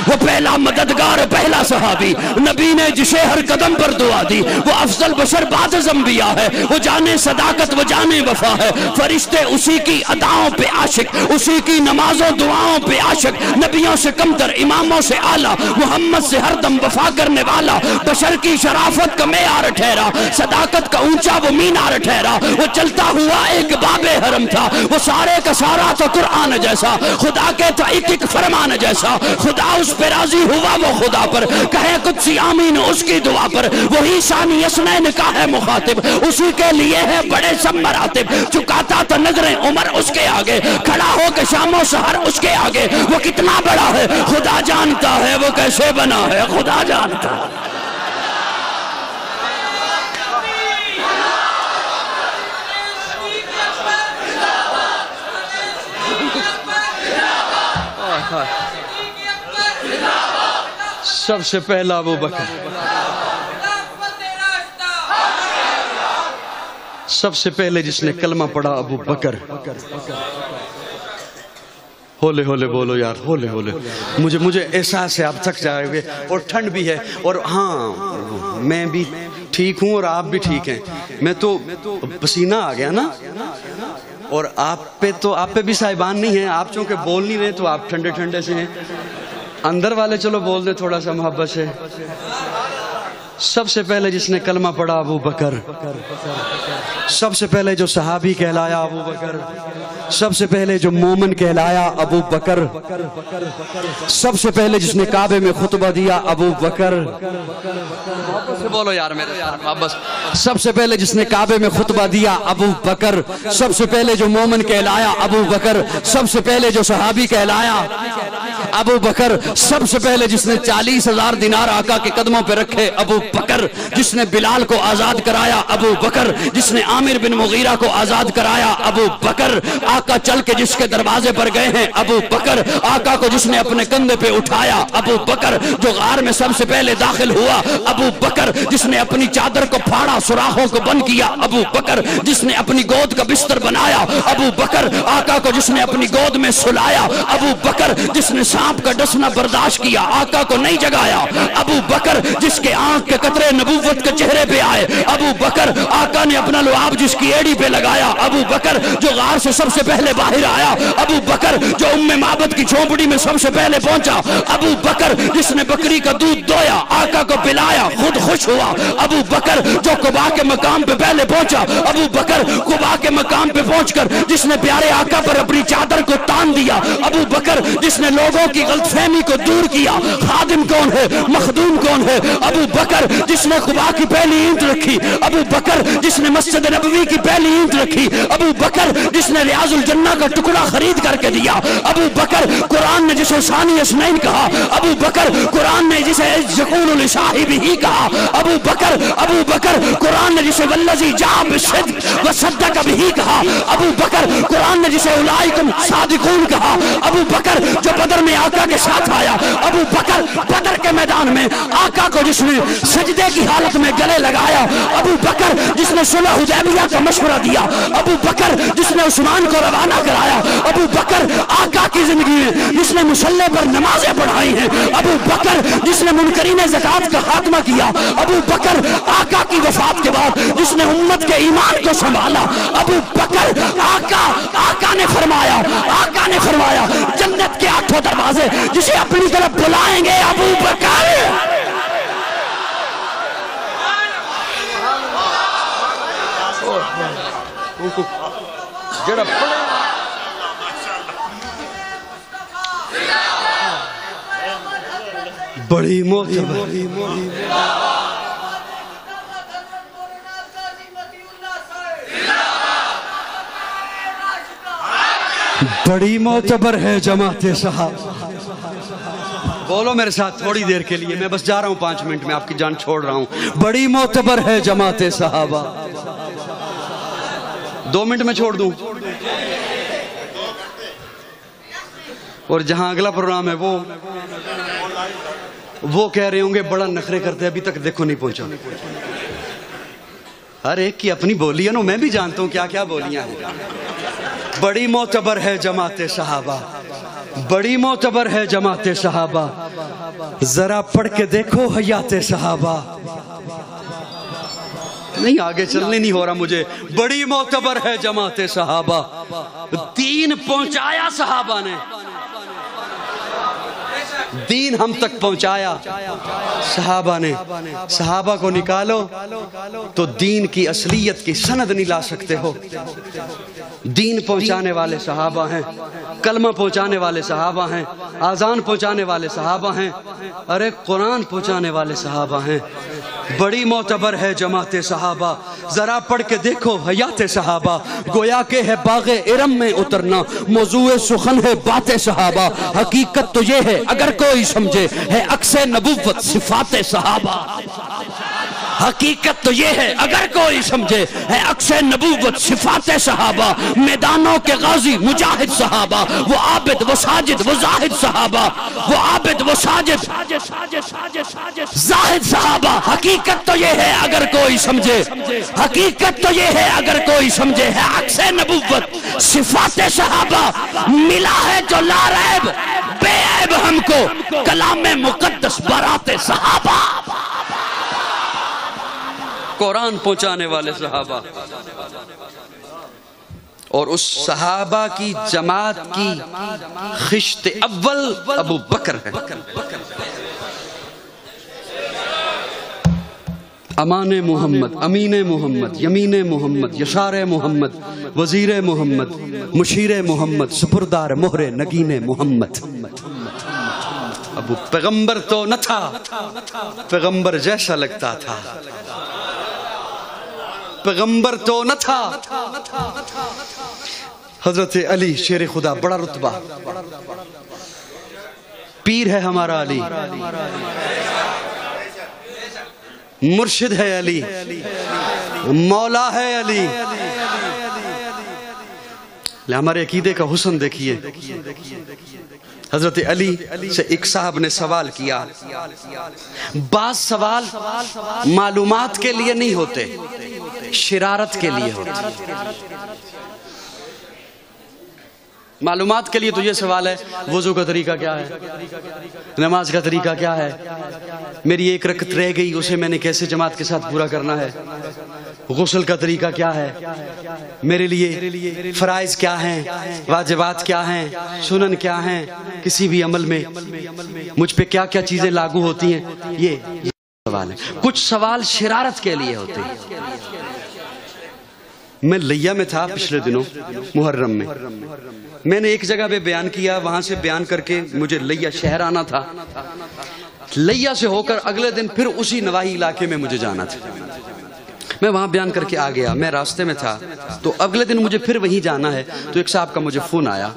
وہ پہلا مددگار، پہلا صحابی، نبی نے جسے ہر قدم پر دعا دی. وہ افضل بشر بعد از انبیاء ہے. وہ جانے صداقت، وہ جانے وفا ہے. فرشتے اسی کی اداؤں پہ عاشق، اسی کی نمازوں دعاؤں پہ عاشق. نبیوں سے کمتر، اماموں سے اعلیٰ، محمد سے ہر دم وفا کرنے والا. بشر کی شرافت کا معیار ٹھہرا، صداقت کا اونچا وہ مینار ٹھہرا. وہ چلتا ہوا ایک باب حرم تھا، وہ سارے کا سارا تو قرآن جیسا، خدا کے تھا ایک ایک فرمان جیسا. خدا اس پہ راضی ہوا، وہ خدا پر کہے قدسی آمین اس کی دعا پر. وہی ثانی اسنین کا ہے مخاطب، اسی کے لیے ہے بڑے سب مراتب. چکاتا تو نظریں عمر اس کے آگے، کھڑا ہو کے شام و سحر اس کے آگے. وہ کتنا بڑا ہے خدا جانتا ہے، وہ کیسے بنا ہے خدا جانتا ہے. سب سے پہلا ابو بکر، سب سے پہلے جس نے کلمہ پڑھا ابو بکر. ہولے ہولے بولو یار، ہولے ہولے. مجھے احساس ہے آپ تھک جائے گے اور ٹھنڈ بھی ہے، اور ہاں میں بھی ٹھیک ہوں اور آپ بھی ٹھیک ہیں. میں تو پسینہ آ گیا نا، اور آپ پہ بھی صاحبان نہیں ہیں. آپ چونکہ بول نہیں رہے تو آپ ٹھنڈے ٹھنڈے سے ہیں. اندر والے چلو بول دیں تھوڑا سا محبت سے. سب سے پہلے جس نے کلمہ پڑھا ابو بکر. سب سے پہلے جو صحابی کہلایا ابو بکر. سب سے پہلے جو مومن کہلایا ابو بکر. سب سے پہلے جس نے کعبے میں خطبہ دیا ابو بکر. بولو یار میرے بس. سب سے پہلے جس نے کعبے میں خطبہ دیا ابو بکر. سب سے پہلے جو مومن کہلایا ابو بکر. سب سے پہلے جو صحابی کہلایا ابو بکر. سب سے پہلے جس نے 40,000 دینار آقا کے قدموں پہ رکھے ابو بکر. جس نے بلال کو آزاد کرایا ابو بکر. جس نے عامر بن مغیرہ کو آزاد کرایا ابو بکر. آقا چل کے جس کے دروازے پر گئے ہیں ابو بکر. آقا کو جس نے اپنے کندھے پہ اٹھایا ابو بکر. جو غار میں سب سے پہلے داخل ہوا ابو بکر. جس نے اپنی چادر کو پھاڑا، سوراخوں کو بند کیا ابو بکر. جس نے اپنی گود کا بستر بنایا ابو بکر. آقا کو جس نے اپنی گود میں سلایا ابو بکر. جس نے سانپ کا ڈسنا برداشت کیا، آقا کو نہیں جگایا ابو بکر. جس کے آنکھ کے قطرے نبوت کے چہرے پہ آئے ابو بکر. آقا نے اپنا لعاب جس کی ایڑی پہ لگایا ابو بکر. جو غار سے سب سے پہلے باہر آیا ابو بکر. جو معبد کی جھونپڑی میں سب سے پہلے پہنچا ابو بکر. جس نے بکری کا دودھ دویا، آقا کو پلایا، خود خوش ہوا ابو بکر. جو قباء کے مقام پہ پہلے پہنچا ابو بکر. قباء کے مقام پہ پہنچ کر جس نے پیارے آقا پر اپنی چادر کو تان دیا ابو بکر. جس نے لوگوں کی غلط فہمی کو دور کیا، خادم کون ہے، مخدوم کون ہے، ابو بکر. جس نے قباء کی پہلی اینٹ رکھی ابو بکر. جس نے مسجد نبوی کی پہلی اینٹ رکھی ابو بکر. جس نے ریاض الجنہ کا ٹکڑا خرید کر کے دیا ابو بکر. قرآن نے جسے ثانی اسنین کہا ابو بکر. قرآن نے جسے یقول لصاحبہ کہا ابو بکر. ابو بکر. قرآن نے جسے والذی جاء بالصدق وصدق بہ کہا ابو بکر. قرآن نے جسے اولئک صادقون کہا ابو بکر. جو بدر میں آقا کے ساتھ آیا ابو بکر. بدر کے میدان میں آقا کو جس نے سجدے کی حالت میں گلے لگایا ابو بکر. جس نے صلح حدیبیہ کا مشورہ دیا ابو بکر. جس نے عثمان کو روانہ کرایا ابو بکر. آقا کی زندگی میں جس نے مصلی پر نمازیں پڑھائی ہیں ابو بکر. جس نے منکرین زکوٰۃ کا خاتمہ کیا ابو بکر. آقا کی وفات کے بعد جس نے امت کے ایمان کو سنبھالا ابو بکر. آقا نے فرمایا جنت کے 8 دروازے جسے اپنی طرف بلائیں گے ابو بکر. بڑی معتبر ہے جماعت صحابہ. بولو میرے ساتھ تھوڑی دیر کے لیے، میں بس جا رہا ہوں 5 منٹ میں، آپ کی جان چھوڑ رہا ہوں. بڑی معتبر ہے جماعت صحابہ. 2 منٹ میں چھوڑ دوں. اور جہاں اگلا پروگرام ہے وہ کہہ رہے ہوں گے بڑا نخرے کرتے، ابھی تک دیکھو نہیں پہنچا. ہر ایک کی اپنی بولی ہے نا، میں بھی جانتا ہوں کیا کیا بولیاں ہیں. بڑی معتبر ہے جماعت صحابہ. بڑی معتبر ہے جماعت صحابہ. ذرا پڑھ کے دیکھو حیات صحابہ. نہیں آگے چلنے نہیں ہو رہا مجھے. بڑی معتبر ہے جماعت صحابہ. دین پہنچایا صحابہ نے. دین ہم تک پہنچایا صحابہ نے. صحابہ کو نکالو تو دین کی اصلیت کی سند نہیں لا سکتے ہو. دین پہنچانے والے صحابہ ہیں، کلمہ پہنچانے والے صحابہ ہیں، آذان پہنچانے والے صحابہ ہیں، ارے قرآن پہنچانے والے صحابہ ہیں. بڑی معتبر ہے جماعت صحابہ. ذرا پڑھ کے دیکھو حیات صحابہ. گویا کہ ہے باغ ارم میں اترنا، موضوع سخن ہے بات صحابہ. حقیقت تو یہ ہے اگر کوئی سمجھے، ہے عکس نبوت صفات صحابہ. حقیقت تو یہ ہے اگر کوئی سمجھے ہے عکس نبوت صفات صحابہ، میدانوں کے غازی مجاہد صحابہ، وہ عابد وہ ساجد وہ زاہد صحابہ، وہ عابد وہ ساجد زاہد صحابہ۔ حقیقت تو یہ ہے اگر کوئی سمجھے، حقیقت تو یہ ہے اگر کوئی سمجھے ہے عکس نبوت صفات صحابہ، ملا ہے جو لا ریب بے عیب ہم کو کلام مقدس برات صحابہ، قرآن پہنچانے والے صحابہ، اور اس صحابہ کی جماعت کی خشت اول ابو بکر ہے۔ امان محمد، امین محمد، یمین محمد، یشار محمد، وزیر محمد، مشیر محمد، سپردار مہر نگین محمد۔ ابو پیغمبر تو نہ تھا، پیغمبر جیسا لگتا تھا، پیغمبر تو نہ تھا۔ حضرت علی شیر خدا، بڑا رتبہ، پیر ہے ہمارا علی، مرشد ہے علی، مولا ہے علی۔ ہمارے عقیدے کا حسن دیکھیے، حضرت علی سے ایک صاحب نے سوال کیا، بعض سوال معلومات کے لیے نہیں ہوتے، شرارت کے لیے ہوتے۔ معلومات کے لیے تو یہ سوال ہے، وضو کا طریقہ کیا ہے، نماز کا طریقہ کیا ہے، میری ایک رکعت رہ گئی اسے میں نے کیسے جماعت کے ساتھ پورا کرنا ہے، غسل کا طریقہ کیا ہے، میرے لیے فرائض کیا ہیں، واجبات کیا ہیں، سنن کیا ہیں، کسی بھی عمل میں مجھ پہ کیا کیا چیزیں لاگو ہوتی ہیں، یہ سوال ہے۔ کچھ سوال شرارت کے لیے ہوتے ہیں۔ میں لیا میں تھا پچھلے دنوں محرم میں نے ایک جگہ پہ بیان کیا، وہاں سے بیان کر کے مجھے لیا شہر آنا تھا، لیا سے ہو کر اگلے دن پھر اسی نواحی علاقے میں مجھے جانا تھا، میں وہاں بیان کر کے آ گیا، میں راستے میں تھا تو اگلے دن مجھے پھر وہیں جانا ہے، تو ایک صاحب کا مجھے فون آیا،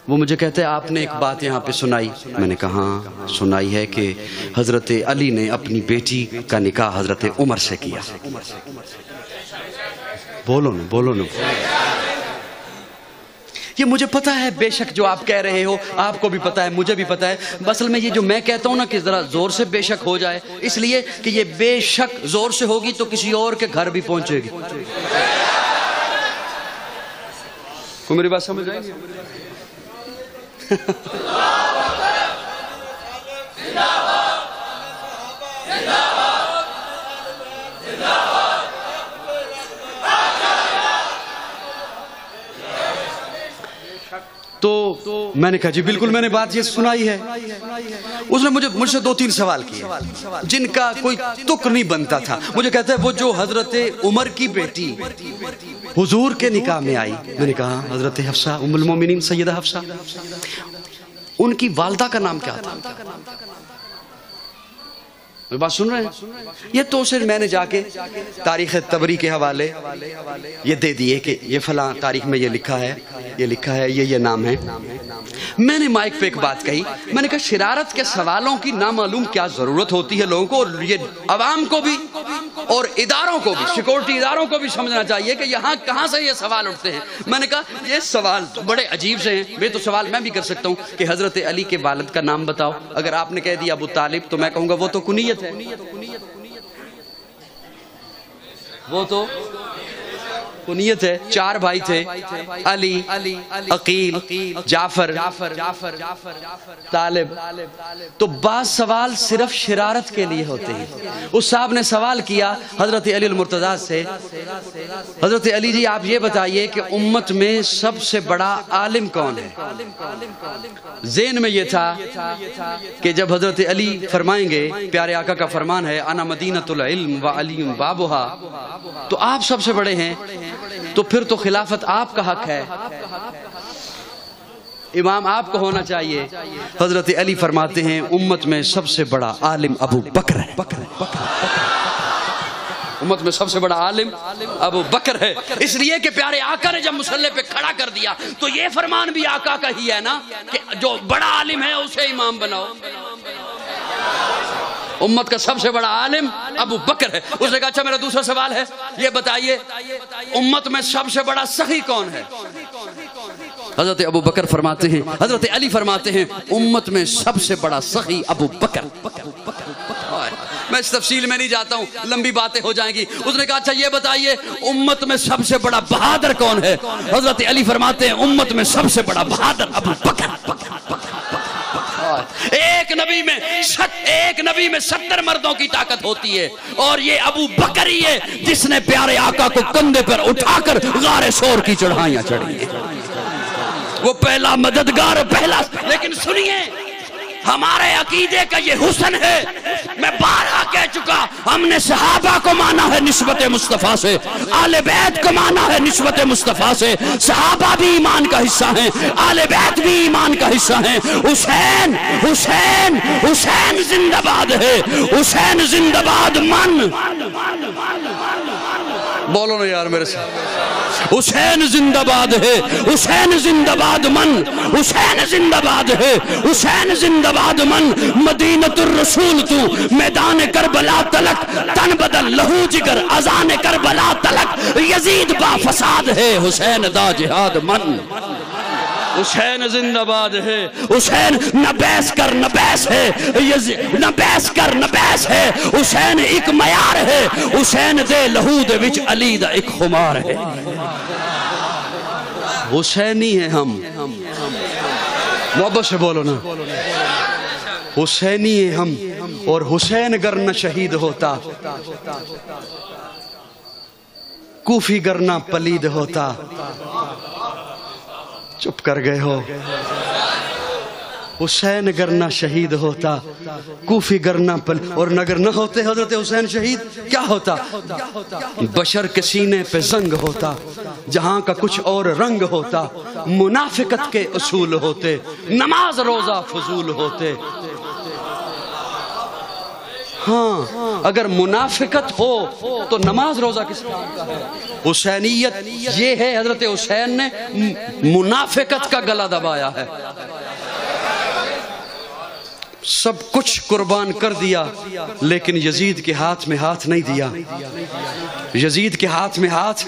وہ مجھے کہتے ہیں آپ نے ایک بات یہاں پہ سنائی، میں نے کہا ہاں سنائی ہے کہ حضرت علی نے اپنی بیٹی کا نکاح حضرت عمر سے کیا۔ بولو نا یہ مجھے پتا ہے، بے شک جو آپ کہہ رہے ہو آپ کو بھی پتا ہے، مجھے بھی پتا ہے، اصل میں یہ جو میں کہتا ہوں نا کہ ذرا زور سے بے شک ہو جائے، اس لیے کہ یہ بے شک زور سے ہوگی تو کسی اور کے گھر بھی پہنچے گی۔ کو میری بات سمجھ آئے گی؟ تو میں نے کہا جی بالکل، میں نے بات یہ سنائی ہے۔ اس نے مجھ سے 2-3 سوال کیے جن کا کوئی تک نہیں بنتا تھا۔ مجھے کہتا ہے وہ جو حضرت عمر کی بیٹی حضور کے نکاح میں آئی، میں نے کہا حضرت حفصہ ام المومنین سیدہ حفصہ، ان کی والدہ کا نام کیا تھا؟ بات سن رہے ہیں؟ یہ تو صرف میں نے جا کے تاریخ طبری کے حوالے یہ دے دیے کہ یہ فلاں تاریخ میں یہ لکھا ہے، یہ نام ہے۔ میں نے مائک پہ ایک بات کہی، میں نے کہا شرارت کے سوالوں کی نامعلوم کیا ضرورت ہوتی ہے لوگوں کو، اور یہ عوام کو بھی اور اداروں کو بھی، سیکورٹی اداروں کو بھی سمجھنا چاہیے کہ یہاں کہاں سے یہ سوال اٹھتے ہیں۔ میں نے کہا یہ سوال بڑے عجیب سے ہیں، یہ تو سوال میں بھی کر سکتا ہوں کہ حضرت علی کے والد کا نام بتاؤ، اگر آپ نے کہہ دیا ابو طالب تو میں کہوں گا وہ تو کنیت ہے، وہ تو کنیت ہے۔ 4 بھائی تھے، علی، عقیل، جعفر، طالب۔ تو بعض سوال صرف شرارت کے لیے ہوتے ہیں۔ اس صاحب نے سوال کیا حضرت علی المرتضیٰ سے، حضرت علی جی آپ یہ بتائیے کہ امت میں سب سے بڑا عالم کون ہے؟ ذہن میں یہ تھا کہ جب حضرت علی فرمائیں گے، پیارے آقا کا فرمان ہے انا مدینۃ العلم وعلی بابھا، تو آپ سب سے بڑے ہیں، تو پھر تو خلافت آپ کا حق ہے، امام آپ کو ہونا چاہیے۔ حضرت علی فرماتے ہیں امت میں سب سے بڑا عالم ابو بکر ہے، امت میں سب سے بڑا عالم ابو بکر ہے، اس لیے کہ پیارے آقا نے جب مصلی پہ کھڑا کر دیا تو یہ فرمان بھی آقا کا ہی ہے نا کہ جو بڑا عالم ہے اسے امام بناؤ، امت کا سب سے بڑا عالم ابو بکر ہے. اس نے کہا اچھا میرا دوسرا سوال ہے، یہ بتائیے امت میں سب سے بڑا سخی کون ہے؟ حضرت ابو بکر فرماتے ہیں، حضرت علی فرماتے ہیں امت میں سب سے بڑا سخی ابو بکر. میں اس تفصیل میں نہیں جاتا ہوں، لمبی باتیں ہو جائیں گی. اس نے کہا اچھا یہ بتائیے امت میں سب سے بڑا بہادر کون ہے؟ حضرت علی فرماتے ہیں امت میں سب سے بڑا بہادر ابو بکر. ایک نبی میں 70 مردوں کی طاقت ہوتی ہے، اور یہ ابو بکر ہی ہے جس نے پیارے آقا کو کندھے پر اٹھا کر غار ثور کی چڑھائیاں چڑھی ہیں. وہ پہلا مددگار، پہلا. لیکن سنیے ہمارے عقیدے کا یہ حسن ہے، میں بارہا کہہ چکا، ہم نے صحابہ کو مانا ہے نسبت مصطفیٰ سے، آل بیت کو مانا ہے نسبت مصطفیٰ سے. صحابہ بھی ایمان کا حصہ ہیں، آل بیت بھی ایمان کا حصہ ہیں. حسین حسین حسین زندہ باد ہے، حسین زندہ باد من. بولو نا یار میرے ساتھ، حسین زندہ باد ہے، حسین زندہ باد من، حسین زندہ باد ہے، حسین زندہ باد من. مدینۃ الرسول تو میدان کربلا تلک، تن بدل لہو جگر اذان کربلا تلک. یزید با فساد ہے، حسین دا جہاد من. حسین زندہ باد ہے، حسین نہ بیس کر نہ بیس ہے، نہ بیس کر نہ بیس ہے. حسین ایک معیار ہے، حسین دے لہو دے وچ علی دا ایک خمار ہے. حسینی ہیں ہم، محبت سے بولو نا. حسینی ہیں ہم، اور حسین گر نہ شہید ہوتا، کوفی گر نہ پلید ہوتا. چپ کر گئے ہو. حسین گر نہ شہید ہوتا، کوفی گر نہ اور اگر نہ ہوتے حضرت حسین شہید کیا ہوتا؟ بشر کے سینے پہ زنگ ہوتا، جہاں کا کچھ اور رنگ ہوتا. منافقت کے اصول ہوتے، نماز روزہ فضول ہوتے. ہاں اگر منافقت ہو تو نماز روزہ کس کام کا ہے؟ حسینیت یہ ہے، حضرت حسین نے منافقت کا گلا دبایا ہے. سب کچھ قربان کر دیا، لیکن یزید کے ہاتھ میں ہاتھ نہیں دیا. یزید کے ہاتھ میں ہاتھ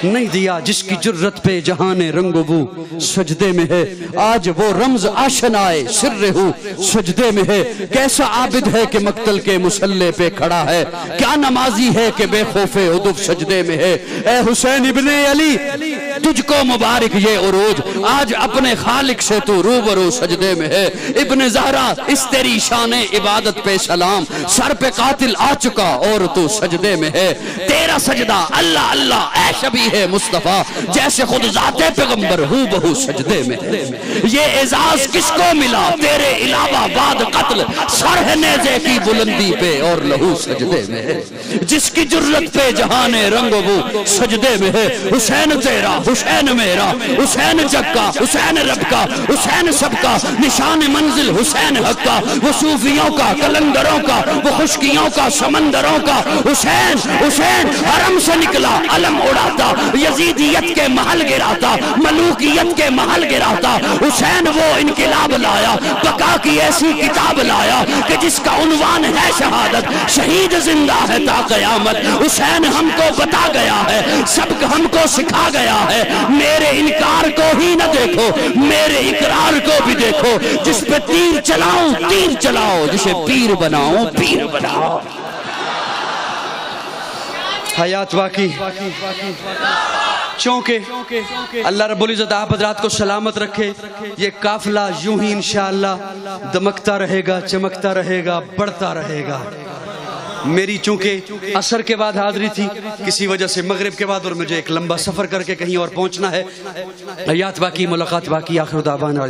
نہیں دیا. جس کی جرت پہ جہان رنگ و بو سجدے میں ہے، آج وہ رمز آشنائے سر ہو سجدے میں ہے. کیسا عابد ہے کہ مقتل کے مسلح پہ کھڑا ہے، کیا نمازی ہے کہ بے خوف عدو سجدے میں ہے. اے حسین ابن علی تجھ کو مبارک یہ عروج، آج اپنے خالق سے تو روبرو سجدے میں ہے. ابن زہرا اس تیری شان عبادت پہ سلام، سر پہ قاتل آ چکا اور تو سجدے میں ہے. تیرا سجدہ اللہ اللہ اے شبیہ مصطفیٰ، جیسے خود ذات پیغمبر ہو بہو سجدے میں ہے. یہ اعزاز کس کو ملا تیرے علاوہ بعد قتل، سر ہے نیزے کی بلندی پہ اور لہو سجدے میں ہے. جس کی جرت پہ جہان رنگ و بو سجدے میں ہے. حسین تیرا حسین میرا، حسین جگ کا حسین رب کا، حسین سب کا نشان منزل حسین حق کا. وہ صوفیوں کا کلندروں کا، وہ خشکیوں کا سمندروں کا. حسین حسین حرم سے نکلا علم اڑاتا، یزیدیت کے محل گراتا، ملوکیت کے محل گراتا. حسین وہ انقلاب لایا، بقا کی ایسی کتاب لایا کہ جس کا عنوان ہے شہادت، شہید زندہ ہے تا قیامت. حسین ہم کو بتا گیا ہے، سبق ہم کو سکھا گیا ہے. میرے انکار کو ہی نہ دیکھو، میرے اقرار کو بھی دیکھو. جس پہ تیر چلاؤں تیر چلاؤ، جسے پیر بناؤں پیر بناؤ. حیات واقعی چونکہ اللہ رب العزت آپ حضرات کو سلامت رکھے. یہ قافلہ یوں ہی انشاءاللہ دمکتا رہے گا، چمکتا رہے گا، بڑھتا رہے گا. میری چونکہ عصر کے بعد حاضری تھی، کسی وجہ سے مغرب کے بعد، اور مجھے ایک لمبا سفر کر کے کہیں اور پہنچنا ہے. حیات باقی، ملاقات باقی. آخر دعوانا